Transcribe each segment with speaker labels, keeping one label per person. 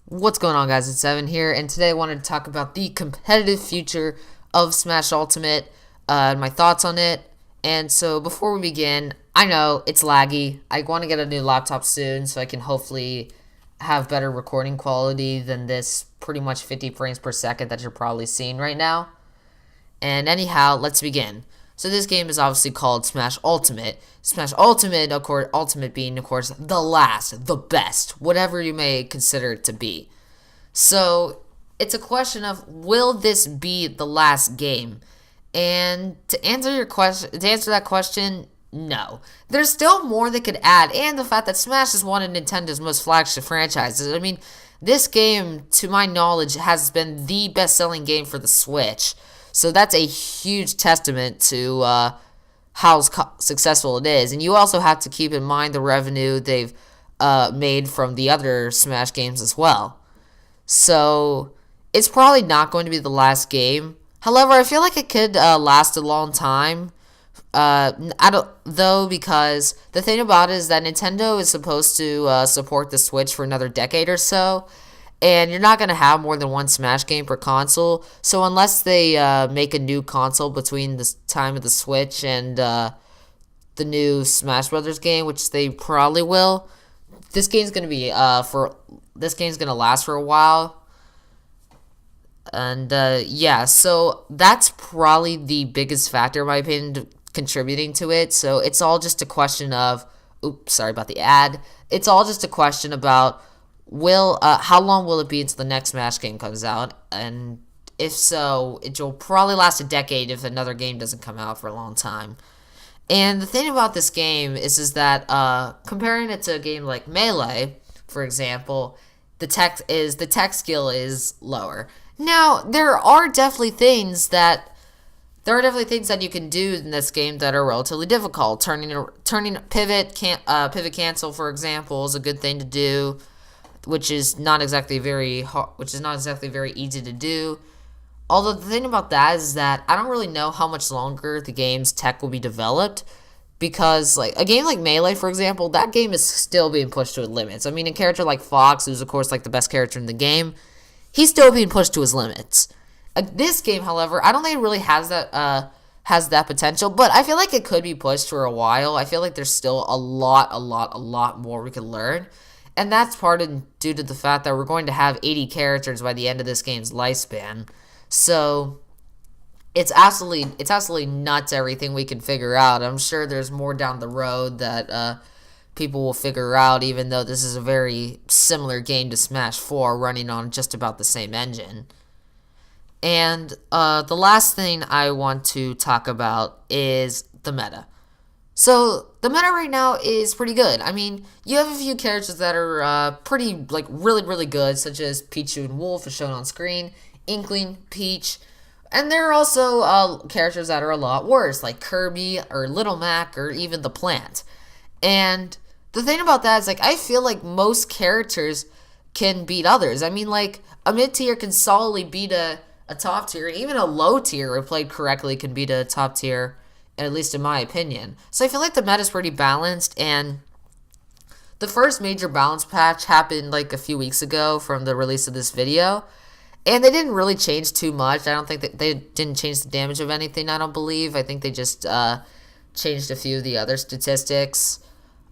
Speaker 1: What's going on, guys? It's Evan here, and today I wanted to talk about the competitive future of Smash Ultimate, and my thoughts on it. And so, before we begin, I know it's laggy. I want to get a new laptop soon so I can hopefully have better recording quality than this pretty much 50 frames per second that you're probably seeing right now. And anyhow, let's begin. So this game is obviously called Smash Ultimate. Smash Ultimate, of course, Ultimate being, of course, the last, the best, whatever you may consider it to be. So it's a question of, will this be the last game? And to answer that question, no. There's still more they could add, and the fact that Smash is one of Nintendo's most flagship franchises. I mean, this game, to my knowledge, has been the best-selling game for the Switch. So that's a huge testament to how successful it is. And you also have to keep in mind the revenue they've made from the other Smash games as well. So it's probably not going to be the last game. However, I feel like it could last a long time. I don't though, because the thing about it is that Nintendo is supposed to support the Switch for another decade or so, and you're not gonna have more than one Smash game per console. So unless they make a new console between the time of the Switch and the new Smash Brothers game, which they probably will, this game's gonna be this game's gonna last for a while. And yeah, so that's probably the biggest factor, in my opinion, contributing to it. So it's all just a question of, oops, sorry about the ad. It's all just a question about how long will it be until the next Smash game comes out, and if so, it will probably last a decade if another game doesn't come out for a long time. And the thing about this game is that comparing it to a game like Melee, for example, the tech skill is lower. Now, there are definitely things that you can do in this game that are relatively difficult. Turning pivot cancel, for example, is a good thing to do, which is not exactly very easy to do. Although the thing about that is that I don't really know how much longer the game's tech will be developed, because like a game like Melee, for example, that game is still being pushed to its limits. I mean, a character like Fox, who's of course like the best character in the game, he's still being pushed to his limits. This game, however, I don't think it really has that potential, but I feel like it could be pushed for a while. I feel like there's still a lot more we could learn. And that's due to the fact that we're going to have 80 characters by the end of this game's lifespan. So it's absolutely nuts, everything we can figure out. I'm sure there's more down the road that people will figure out, even though this is a very similar game to Smash 4, running on just about the same engine. And the last thing I want to talk about is the meta. So the meta right now is pretty good. I mean, you have a few characters that are really good, such as Pichu and Wolf, as shown on screen, Inkling, Peach, and there are also characters that are a lot worse, like Kirby or Little Mac or even the Plant. And the thing about that is, like, I feel like most characters can beat others. I mean, like, a mid tier can solidly beat a top tier, and even a low tier, if played correctly, can beat a top tier, at least in my opinion. So I feel like the meta is pretty balanced, and the first major balance patch happened like a few weeks ago from the release of this video, and they didn't really change too much. I don't think that they didn't change the damage of anything, I don't believe. I think they just changed a few of the other statistics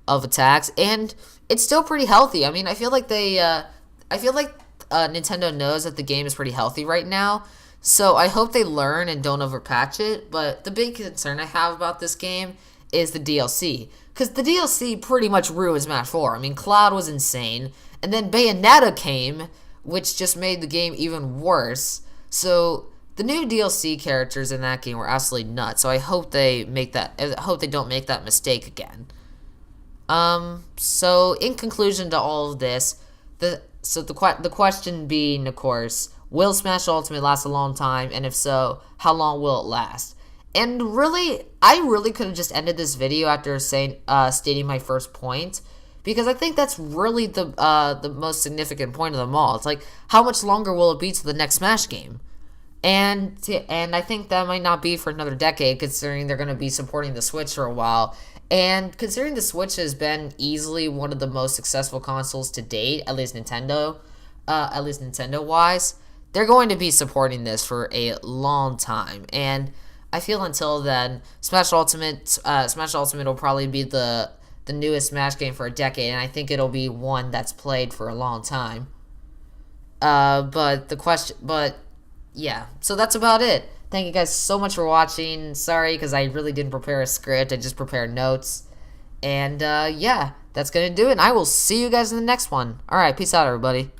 Speaker 1: of attacks, and it's still pretty healthy. I mean, I feel like Nintendo knows that the game is pretty healthy right now, so I hope they learn and don't overpatch it. But the big concern I have about this game is the DLC, because the DLC pretty much ruined Smash 4. I mean, Cloud was insane, and then Bayonetta came, which just made the game even worse. So the new DLC characters in that game were absolutely nuts. So I hope they don't make that mistake again. So in conclusion to all of this, the question being, of course, will Smash Ultimate last a long time, and if so, how long will it last? And really, I really could have just ended this video after stating my first point, because I think that's really the most significant point of them all. It's like, how much longer will it be to the next Smash game? And I think that might not be for another decade, considering they're going to be supporting the Switch for a while. And considering the Switch has been easily one of the most successful consoles to date, at least Nintendo, at least Nintendo-wise, they're going to be supporting this for a long time. And I feel until then, Smash Ultimate will probably be the newest Smash game for a decade, and I think it'll be one that's played for a long time. But yeah, so that's about it. Thank you guys so much for watching. Sorry, because I really didn't prepare a script. I just prepared notes. And yeah, that's going to do it. And I will see you guys in the next one. Alright, peace out, everybody.